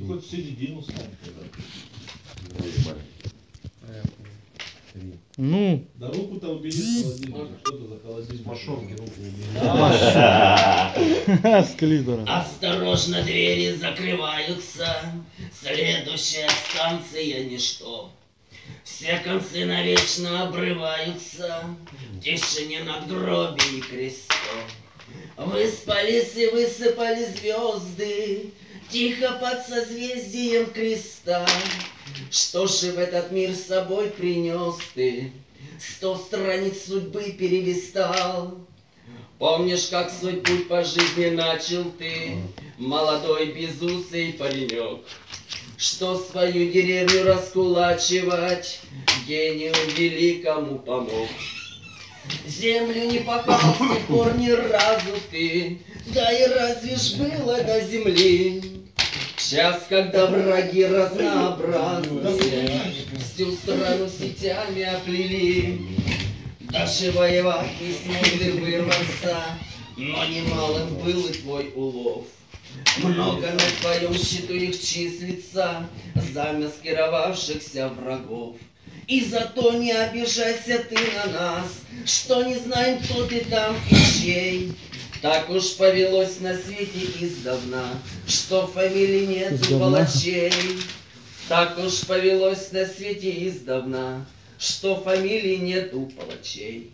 Хоть в середину стань. Ну. Да руку-то убери с холодильника. Что ты за холодильник? Мошонки руку убери. С клитора. Осторожно, двери закрываются. Следующая станция ничто. Все концы навечно обрываются. В тишине надгробий и крестов. Выспались и высыпали звезды, тихо под созвездием креста. Что же в этот мир с собой принес ты? 100 страниц судьбы перелистал. Помнишь, как свой путь по жизни начал ты, молодой безусый паренек, что свою деревню раскулачивать гению великому помог. Землю не попал с тех пор ни разу ты, да и разве ж было до земли? Час, когда враги разнообразные всю страну сетями оплели. Даже воевать не смогли вырваться, но немалым был и твой улов. Много на твоем счету их числится, замаскировавшихся врагов. И зато не обижайся ты на нас, что не знаем, кто ты там и чей. Так уж повелось на свете издавна, что фамилии нету палачей. Так уж повелось на свете издавна, что фамилии нету палачей.